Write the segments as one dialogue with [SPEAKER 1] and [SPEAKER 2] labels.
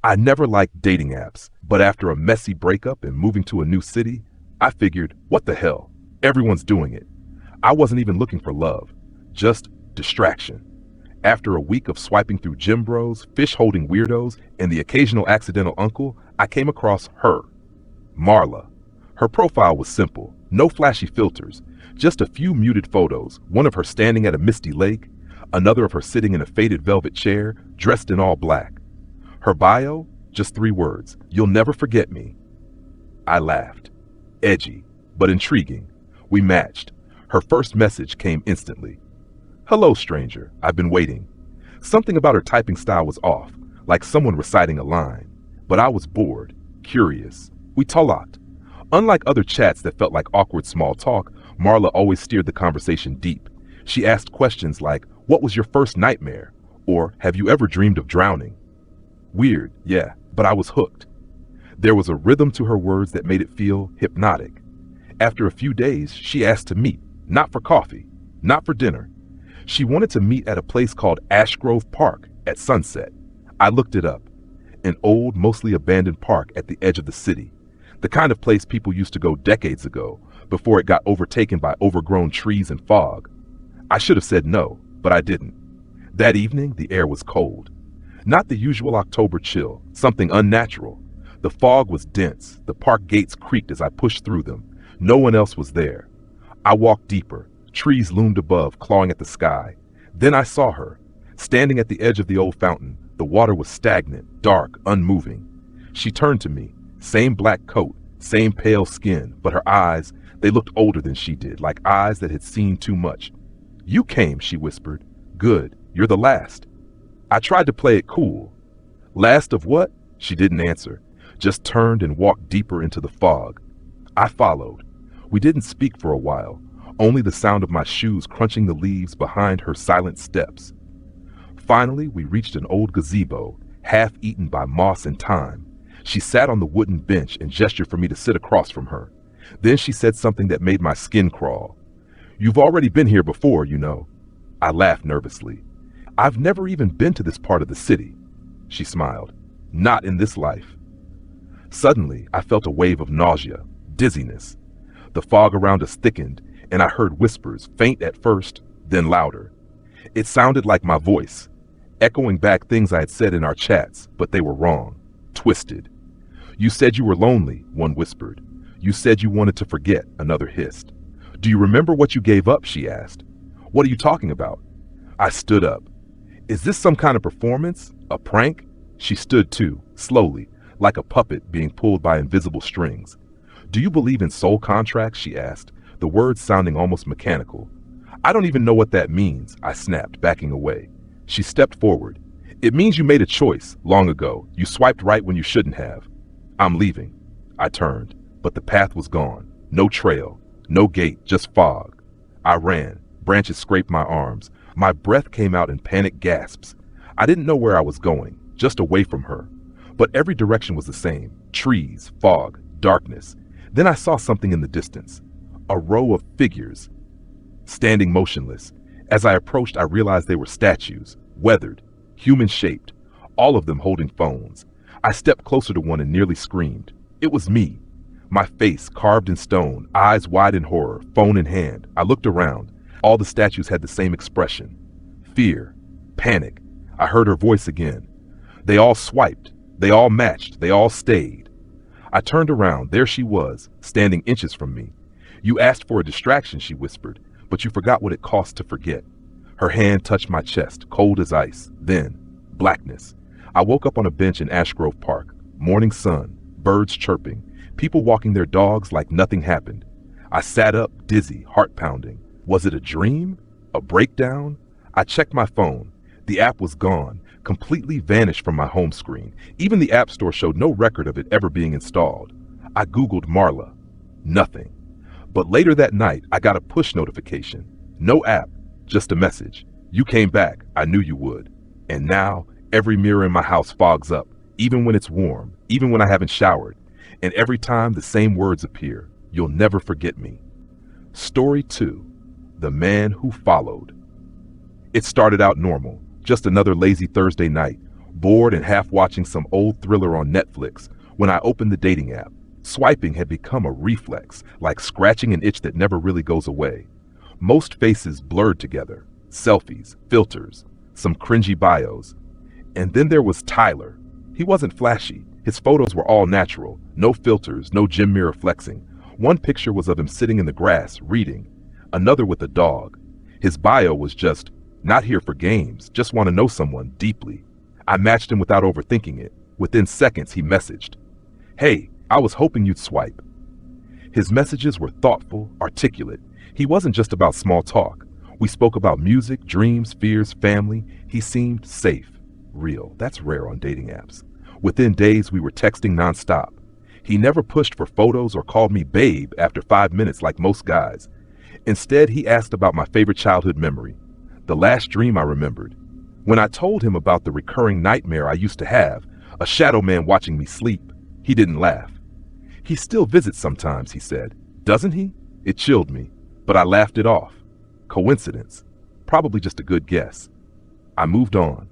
[SPEAKER 1] I never liked dating apps, but after a messy breakup and moving to a new city, I figured, what the hell? Everyone's doing it. I wasn't even looking for love, just distraction. After a week of swiping through gym bros, fish-holding weirdos, and the occasional accidental uncle, I came across her, Marla. Her profile was simple, no flashy filters, just a few muted photos, one of her standing at a misty lake, another of her sitting in a faded velvet chair, dressed in all black. Her bio, just 3 words, "You'll never forget me." I laughed. Edgy, but intriguing. We matched. Her first message came instantly. "Hello, stranger. I've been waiting." Something about her typing style was off, like someone reciting a line. But I was bored, curious. We talked. Unlike other chats that felt like awkward small talk, Marla always steered the conversation deep. She asked questions like, "What was your first nightmare?" Or, "Have you ever dreamed of drowning?" Weird, yeah, but I was hooked. There was a rhythm to her words that made it feel hypnotic. After a few days, she asked to meet, not for coffee, not for dinner. She wanted to meet at a place called Ash Grove Park at sunset. I looked it up. An old, mostly abandoned park at the edge of the city. The kind of place people used to go decades ago, before it got overtaken by overgrown trees and fog. I should have said no, but I didn't. That evening, the air was cold. Not the usual October chill, something unnatural. The fog was dense. The park gates creaked as I pushed through them. No one else was there. I walked deeper. Trees loomed above, clawing at the sky. Then I saw her, standing at the edge of the old fountain. The water was stagnant, dark, unmoving. She turned to me. Same black coat, same pale skin, but her eyes, they looked older than she did, like eyes that had seen too much. "You came," she whispered. "Good. You're the last." I tried to play it cool. "Last of what?" She didn't answer, just turned and walked deeper into the fog. I followed. We didn't speak for a while, only the sound of my shoes crunching the leaves behind her silent steps. Finally, we reached an old gazebo, half eaten by moss and time. She sat on the wooden bench and gestured for me to sit across from her. Then she said something that made my skin crawl. "You've already been here before, you know." I laughed nervously. "I've never even been to this part of the city." She smiled. "Not in this life." Suddenly, I felt a wave of nausea, dizziness. The fog around us thickened, and I heard whispers, faint at first, then louder. It sounded like my voice, echoing back things I had said in our chats, but they were wrong, twisted. "You said you were lonely," one whispered. "You said you wanted to forget," another hissed. "Do you remember what you gave up?" she asked. "What are you talking about?" I stood up. "Is this some kind of performance? A prank?" She stood too, slowly, like a puppet being pulled by invisible strings. "Do you believe in soul contracts?" she asked, the words sounding almost mechanical. "I don't even know what that means," I snapped, backing away. She stepped forward. "It means you made a choice, long ago. You swiped right when you shouldn't have." "I'm leaving." I turned, but the path was gone. No trail, no gate, just fog. I ran. Branches scraped my arms. My breath came out in panicked gasps. I didn't know where I was going, just away from her. But every direction was the same. Trees, fog, darkness. Then I saw something in the distance. A row of figures, standing motionless. As I approached, I realized they were statues, weathered, human-shaped, all of them holding phones. I stepped closer to one and nearly screamed. It was me. My face carved in stone, eyes wide in horror, phone in hand. I looked around. All the statues had the same expression. Fear, panic. I heard her voice again. They all swiped. They all matched. They all stayed. I turned around. There she was, standing inches from me. "You asked for a distraction," she whispered, "but you forgot what it costs to forget." Her hand touched my chest, cold as ice. Then, blackness. I woke up on a bench in Ash Grove Park. Morning sun, birds chirping, people walking their dogs like nothing happened. I sat up, dizzy, heart pounding. Was it a dream? A breakdown? I checked my phone. The app was gone, completely vanished from my home screen. Even the App Store showed no record of it ever being installed. I Googled Marla. Nothing. But later that night, I got a push notification. No app, just a message. "You came back. I knew you would." And now, every mirror in my house fogs up, even when it's warm, even when I haven't showered. And every time the same words appear. "You'll never forget me." Story 2. The Man Who Followed. It started out normal, just another lazy Thursday night. bored and half watching some old thriller on Netflix when I opened the dating app. Swiping had become a reflex, like scratching an itch that never really goes away. Most faces blurred together, selfies, filters, some cringy bios. And then there was Tyler. He wasn't flashy. His photos were all natural, no filters, no gym mirror flexing. One picture was of him sitting in the grass, reading. Another with a dog. His bio was just, not here for games, just want to know someone deeply. I matched him without overthinking it. Within seconds, he messaged, "Hey, I was hoping you'd swipe." His messages were thoughtful, articulate. He wasn't just about small talk. We spoke about music, dreams, fears, family. He seemed safe, real. That's rare on dating apps. Within days, we were texting nonstop. He never pushed for photos or called me babe after 5 minutes like most guys. Instead, he asked about my favorite childhood memory, the last dream I remembered. When I told him about the recurring nightmare I used to have, a shadow man watching me sleep, he didn't laugh. "He still visits sometimes," he said. "Doesn't he?" It chilled me, but I laughed it off. Coincidence? Probably just a good guess. I moved on.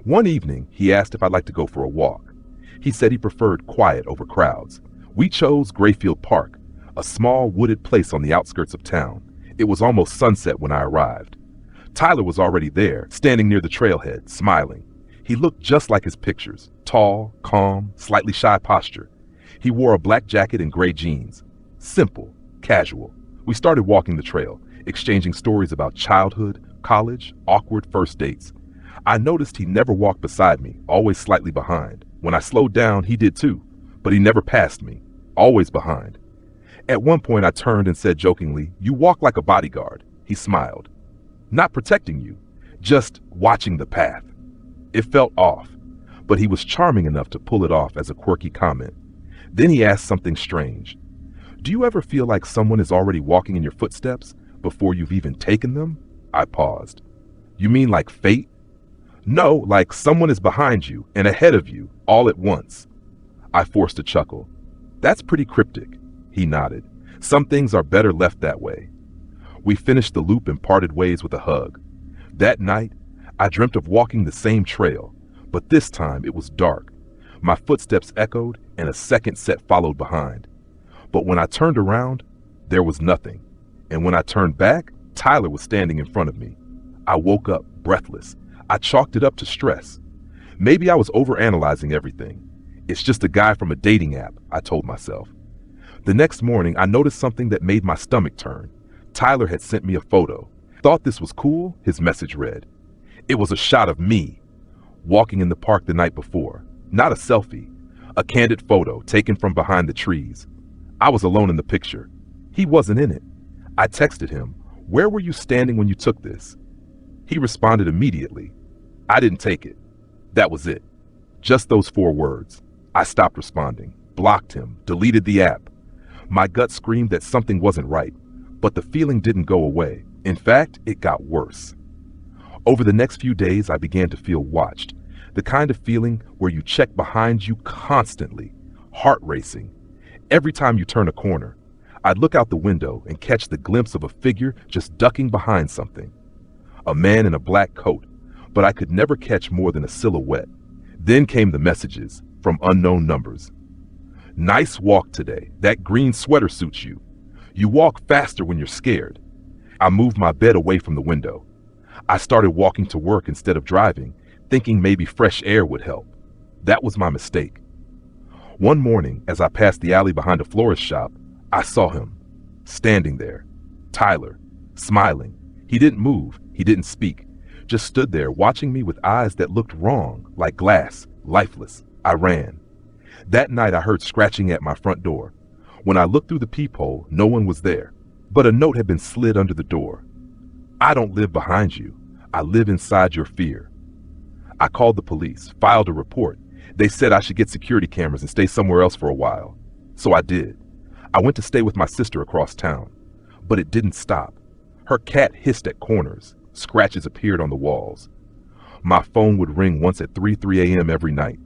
[SPEAKER 1] One evening, he asked if I'd like to go for a walk. He said he preferred quiet over crowds. We chose Grayfield Park, a small wooded place on the outskirts of town. It was almost sunset when I arrived. Tyler was already there, standing near the trailhead, smiling. He looked just like his pictures, tall, calm, slightly shy posture. He wore a black jacket and gray jeans. Simple, casual. We started walking the trail, exchanging stories about childhood, college, awkward first dates. I noticed he never walked beside me, always slightly behind. When I slowed down, he did too, but he never passed me, always behind. At one point, I turned and said jokingly, "You walk like a bodyguard." He smiled. "Not protecting you, just watching the path." It felt off, but he was charming enough to pull it off as a quirky comment. Then he asked something strange. "Do you ever feel like someone is already walking in your footsteps before you've even taken them?" I paused. "You mean like fate?" "No, like someone is behind you and ahead of you all at once." I forced a chuckle. "That's pretty cryptic." He nodded. "Some things are better left that way." We finished the loop and parted ways with a hug. That night, I dreamt of walking the same trail, but this time it was dark. My footsteps echoed and a second set followed behind. But when I turned around, there was nothing. And when I turned back, Tyler was standing in front of me. I woke up, breathless. I chalked it up to stress. Maybe I was overanalyzing everything. It's just a guy from a dating app, I told myself. The next morning, I noticed something that made my stomach turn. Tyler had sent me a photo. "Thought this was cool," his message read. It was a shot of me, walking in the park the night before. Not a selfie, a candid photo taken from behind the trees. I was alone in the picture. He wasn't in it. I texted him, "Where were you standing when you took this?" He responded immediately, "I didn't take it." That was it. Just those 4 words. I stopped responding, blocked him, deleted the app. My gut screamed that something wasn't right, but the feeling didn't go away. In fact, it got worse. Over the next few days, I began to feel watched. The kind of feeling where you check behind you constantly, heart racing. Every time you turn a corner, I'd look out the window and catch the glimpse of a figure just ducking behind something. A man in a black coat, but I could never catch more than a silhouette. Then came the messages from unknown numbers. "Nice walk today. That green sweater suits you. You walk faster when you're scared." I moved my bed away from the window. I started walking to work instead of driving, thinking maybe fresh air would help. That was my mistake. One morning, as I passed the alley behind a florist shop, I saw him, standing there. Tyler, smiling. He didn't move, he didn't speak, just stood there watching me with eyes that looked wrong, like glass, lifeless. I ran. That night I heard scratching at my front door. When I looked through the peephole, no one was there, but a note had been slid under the door. "I don't live behind you. I live inside your fear." I called the police, filed a report. They said I should get security cameras and stay somewhere else for a while. So I did. I went to stay with my sister across town. But it didn't stop. Her cat hissed at corners. Scratches appeared on the walls. My phone would ring once at 3 a.m. every night.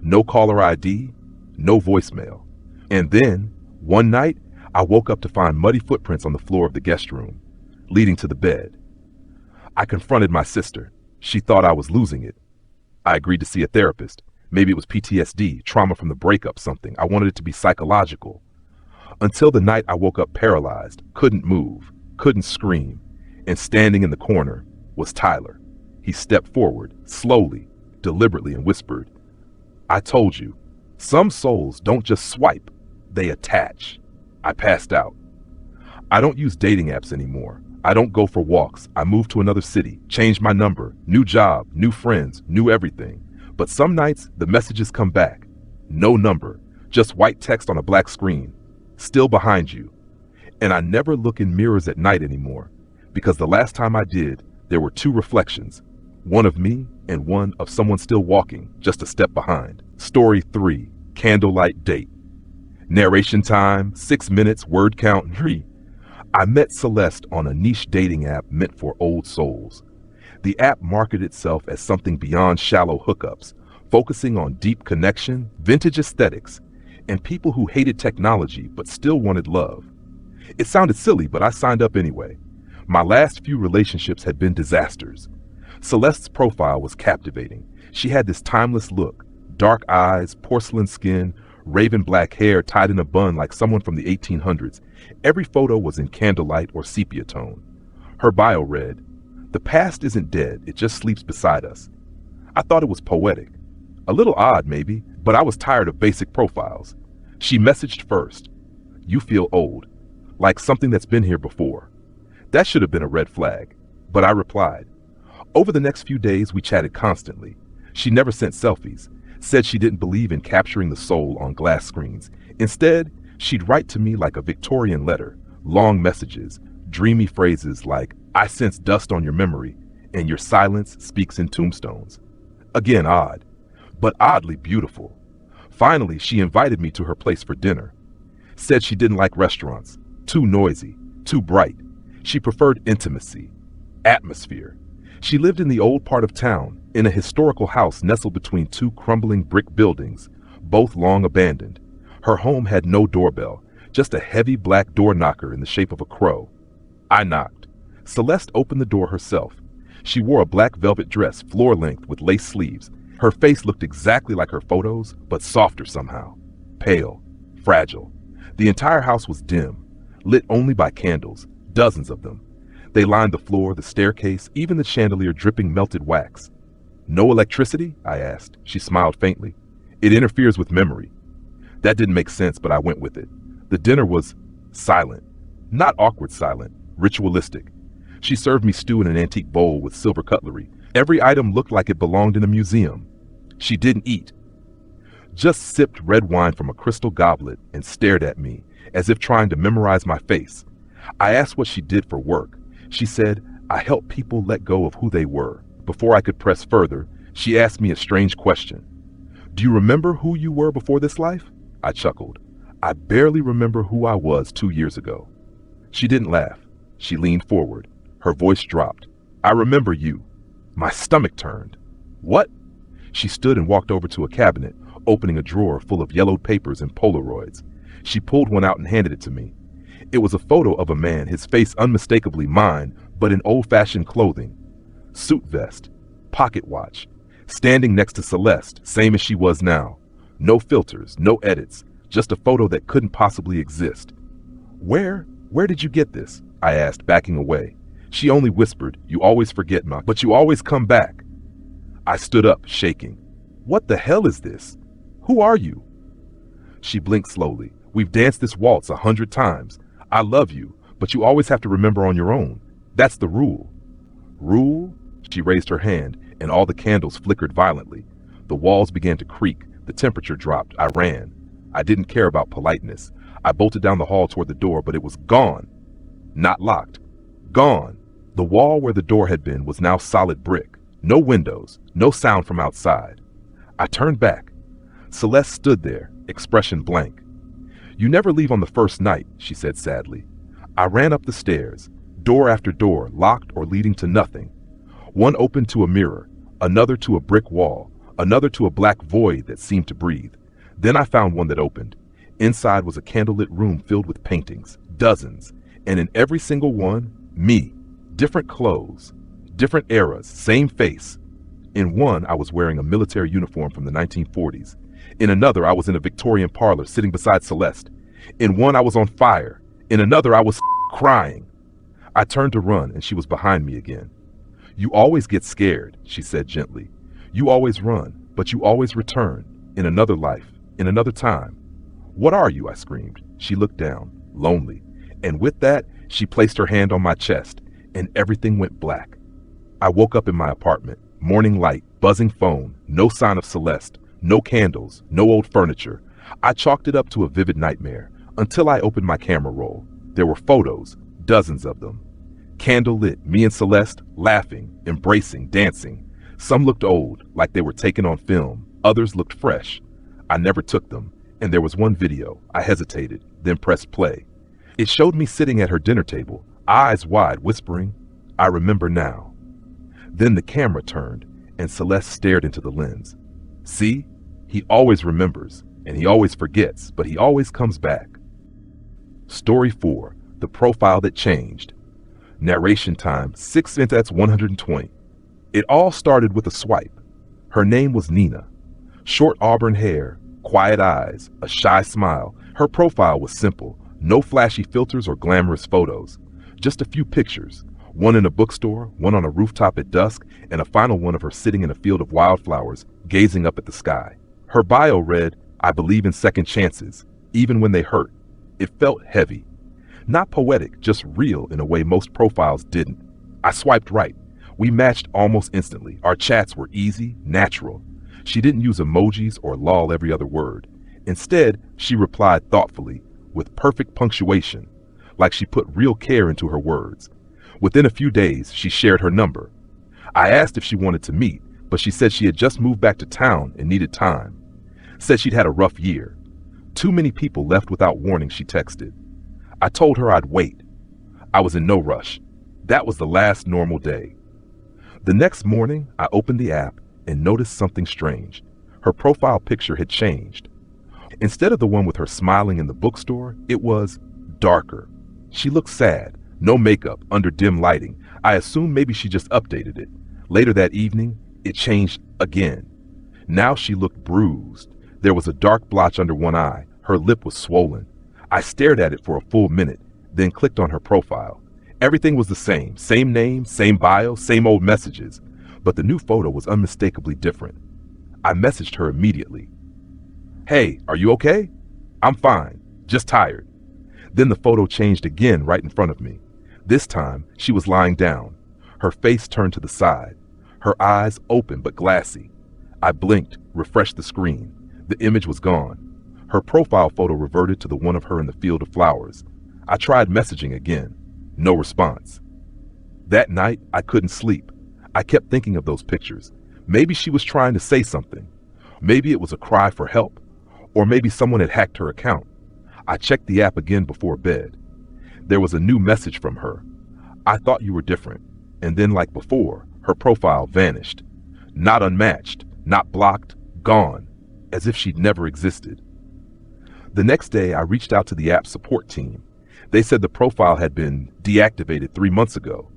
[SPEAKER 1] No caller ID, no voicemail. And then, one night, I woke up to find muddy footprints on the floor of the guest room, leading to the bed. I confronted my sister. She thought I was losing it. I agreed to see a therapist. Maybe it was PTSD, trauma from the breakup, something. I wanted it to be psychological. Until the night I woke up paralyzed, couldn't move, couldn't scream, and standing in the corner was Tyler. He stepped forward, slowly, deliberately, and whispered, "I told you, some souls don't just swipe, they attach." I passed out. I don't use dating apps anymore. I don't go for walks. I moved to another city, changed my number, new job, new friends, new everything. But some nights, the messages come back. No number, just white text on a black screen. Still behind you. And I never look in mirrors at night anymore, because the last time I did, there were two reflections, one of me and one of someone still walking, just a step behind. Story 3, Candlelight Date. Narration time, 6 minutes, word count 3. I met Celeste on a niche dating app meant for old souls. The app marketed itself as something beyond shallow hookups, focusing on deep connection, vintage aesthetics, and people who hated technology but still wanted love. It sounded silly, but I signed up anyway. My last few relationships had been disasters. Celeste's profile was captivating. She had this timeless look, dark eyes, porcelain skin, raven black hair tied in a bun like someone from the 1800s. Every photo was in candlelight or sepia tone. Her bio read, "The past isn't dead, it just sleeps beside us." I thought it was poetic. A little odd, maybe, but I was tired of basic profiles. She messaged first, "You feel old, like something that's been here before." That should have been a red flag, but I replied. Over the next few days, we chatted constantly. She never sent selfies, said she didn't believe in capturing the soul on glass screens. Instead, she'd write to me like a Victorian letter, long messages, dreamy phrases like, "I sense dust on your memory, and your silence speaks in tombstones." Again, odd, but oddly beautiful. Finally, she invited me to her place for dinner. Said she didn't like restaurants, too noisy, too bright. She preferred intimacy, atmosphere. She lived in the old part of town, in a historical house nestled between two crumbling brick buildings, both long abandoned. Her home had no doorbell, just a heavy black door knocker in the shape of a crow. I knocked. Celeste opened the door herself. She wore a black velvet dress, floor-length with lace sleeves. Her face looked exactly like her photos, but softer somehow. Pale, fragile. The entire house was dim, lit only by candles, dozens of them. They lined the floor, the staircase, even the chandelier dripping melted wax. "No electricity?" I asked. She smiled faintly. "It interferes with memory." That didn't make sense, but I went with it. The dinner was silent. Not awkward silent, ritualistic. She served me stew in an antique bowl with silver cutlery. Every item looked like it belonged in a museum. She didn't eat. Just sipped red wine from a crystal goblet and stared at me, as if trying to memorize my face. I asked what she did for work. She said, "I help people let go of who they were." Before I could press further, she asked me a strange question. "Do you remember who you were before this life?" I chuckled. "I barely remember who I was 2 years ago." She didn't laugh. She leaned forward. Her voice dropped. "I remember you." My stomach turned. "What?" She stood and walked over to a cabinet, opening a drawer full of yellowed papers and Polaroids. She pulled one out and handed it to me. It was a photo of a man, his face unmistakably mine, but in old-fashioned clothing. Suit vest, pocket watch, standing next to Celeste, same as she was now. No filters, no edits, just a photo that couldn't possibly exist. Where did you get this?" I asked, backing away. She only whispered, "You always forget, Ma, but you always come back." I stood up, shaking. "What the hell is this? Who are you?" She blinked slowly. "We've danced this waltz 100 times. I love you, but you always have to remember on your own. That's the rule." "Rule?" She raised her hand, and all the candles flickered violently. The walls began to creak. The temperature dropped. I ran. I didn't care about politeness. I bolted down the hall toward the door, but it was gone. Not locked. Gone. The wall where the door had been was now solid brick. No windows, no sound from outside. I turned back. Celeste stood there, expression blank. "You never leave on the first night," she said sadly. I ran up the stairs, door after door, locked or leading to nothing. One opened to a mirror, another to a brick wall, another to a black void that seemed to breathe. Then I found one that opened. Inside was a candlelit room filled with paintings, dozens, and in every single one, me. Different clothes, different eras, same face. In one, I was wearing a military uniform from the 1940s. In another, I was in a Victorian parlor sitting beside Celeste. In one, I was on fire. In another, I was crying. I turned to run, and she was behind me again. "You always get scared," she said gently. "You always run, but you always return, in another life, in another time." "What are you?" I screamed. She looked down, lonely, and with that, she placed her hand on my chest, and everything went black. I woke up in my apartment, morning light, buzzing phone, no sign of Celeste, no candles, no old furniture. I chalked it up to a vivid nightmare, until I opened my camera roll. There were photos, dozens of them. Candle lit, me and Celeste, laughing, embracing, dancing. Some looked old, like they were taken on film. Others looked fresh. I never took them, and there was one video. I hesitated, then pressed play. It showed me sitting at her dinner table, eyes wide, whispering, "I remember now." Then the camera turned, and Celeste stared into the lens. "See? He always remembers, and he always forgets, but he always comes back." Story 4, The Profile That Changed. Narration time, 6 minutes 120. It all started with a swipe. Her name was Nina. Short auburn hair, quiet eyes, a shy smile. Her profile was simple, no flashy filters or glamorous photos. Just a few pictures, one in a bookstore, one on a rooftop at dusk, and a final one of her sitting in a field of wildflowers, gazing up at the sky. Her bio read, "I believe in second chances, even when they hurt." It felt heavy. Not poetic, just real in a way most profiles didn't. I swiped right. We matched almost instantly. Our chats were easy, natural. She didn't use emojis or lol every other word. Instead, she replied thoughtfully, with perfect punctuation, like she put real care into her words. Within a few days, she shared her number. I asked if she wanted to meet, but she said she had just moved back to town and needed time. Said she'd had a rough year. Too many people left without warning, she texted. I told her I'd wait. I was in no rush. That was the last normal day. The next morning, I opened the app and noticed something strange. Her profile picture had changed. Instead of the one with her smiling in the bookstore, it was darker. She looked sad, no makeup, under dim lighting. I assumed maybe she just updated it. Later that evening, it changed again. Now she looked bruised. There was a dark blotch under one eye. Her lip was swollen. I stared at it for a full minute, then clicked on her profile. Everything was the same name, same bio, same old messages, but the new photo was unmistakably different. I messaged her immediately. "Hey, are you okay?" "I'm fine, just tired." Then the photo changed again right in front of me. This time, she was lying down, her face turned to the side, her eyes open but glassy. I blinked, refreshed the screen. The image was gone. Her profile photo reverted to the one of her in the field of flowers. I tried messaging again. No response. That night, I couldn't sleep. I kept thinking of those pictures. Maybe she was trying to say something. Maybe it was a cry for help. Or maybe someone had hacked her account. I checked the app again before bed. There was a new message from her. "I thought you were different." And then, like before, her profile vanished. Not unmatched, not blocked, gone, as if she'd never existed. The next day, I reached out to the app support team. They said the profile had been deactivated 3 months ago.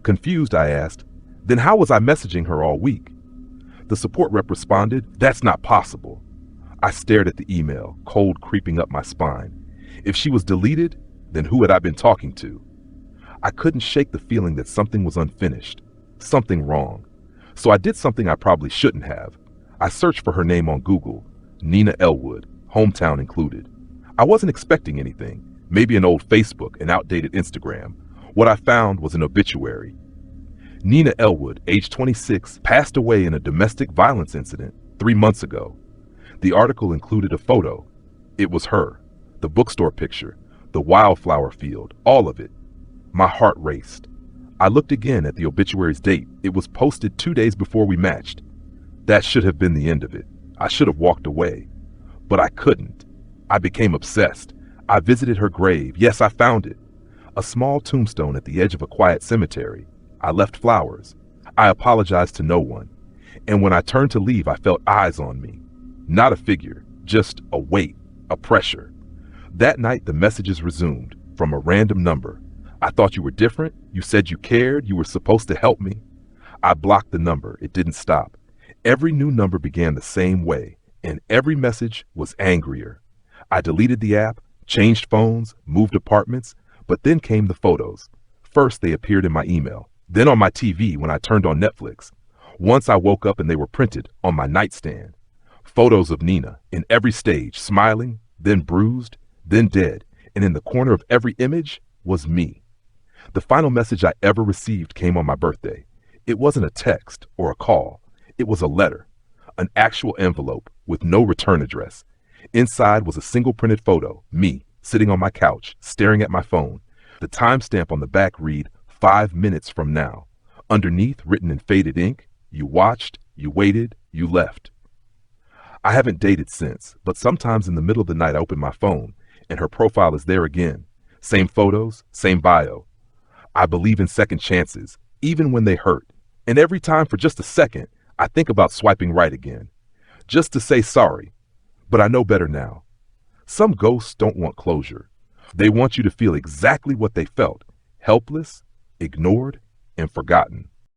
[SPEAKER 1] Confused, I asked, "Then how was I messaging her all week?" The support rep responded, "That's not possible." I stared at the email, cold creeping up my spine. If she was deleted, then who had I been talking to? I couldn't shake the feeling that something was unfinished, something wrong. So I did something I probably shouldn't have. I searched for her name on Google, Nina Elwood, hometown included. I wasn't expecting anything, maybe an old Facebook, an outdated Instagram. What I found was an obituary. Nina Elwood, age 26, passed away in a domestic violence incident 3 months ago. The article included a photo. It was her, the bookstore picture, the wildflower field, all of it. My heart raced. I looked again at the obituary's date. It was posted 2 days before we matched. That should have been the end of it. I should have walked away. But I couldn't. I became obsessed. I visited her grave. Yes, I found it. A small tombstone at the edge of a quiet cemetery. I left flowers. I apologized to no one. And when I turned to leave, I felt eyes on me. Not a figure, just a weight, a pressure. That night, the messages resumed from a random number. "I thought you were different. You said you cared. You were supposed to help me." I blocked the number. It didn't stop. Every new number began the same way, and every message was angrier. I deleted the app, changed phones, moved apartments, but then came the photos. First, they appeared in my email, then on my TV when I turned on Netflix. Once I woke up and they were printed on my nightstand. Photos of Nina in every stage, smiling, then bruised, then dead, and in the corner of every image was me. The final message I ever received came on my birthday. It wasn't a text or a call. It was a letter, an actual envelope with no return address. Inside was a single printed photo, me, sitting on my couch, staring at my phone. The timestamp on the back read, 5 minutes from now. Underneath, written in faded ink, you watched, you waited, you left. I haven't dated since, but sometimes in the middle of the night I open my phone, and her profile is there again. Same photos, same bio. I believe in second chances, even when they hurt. And every time for just a second, I think about swiping right again. Just to say sorry. But I know better now. Some ghosts don't want closure. They want you to feel exactly what they felt, helpless, ignored, and forgotten.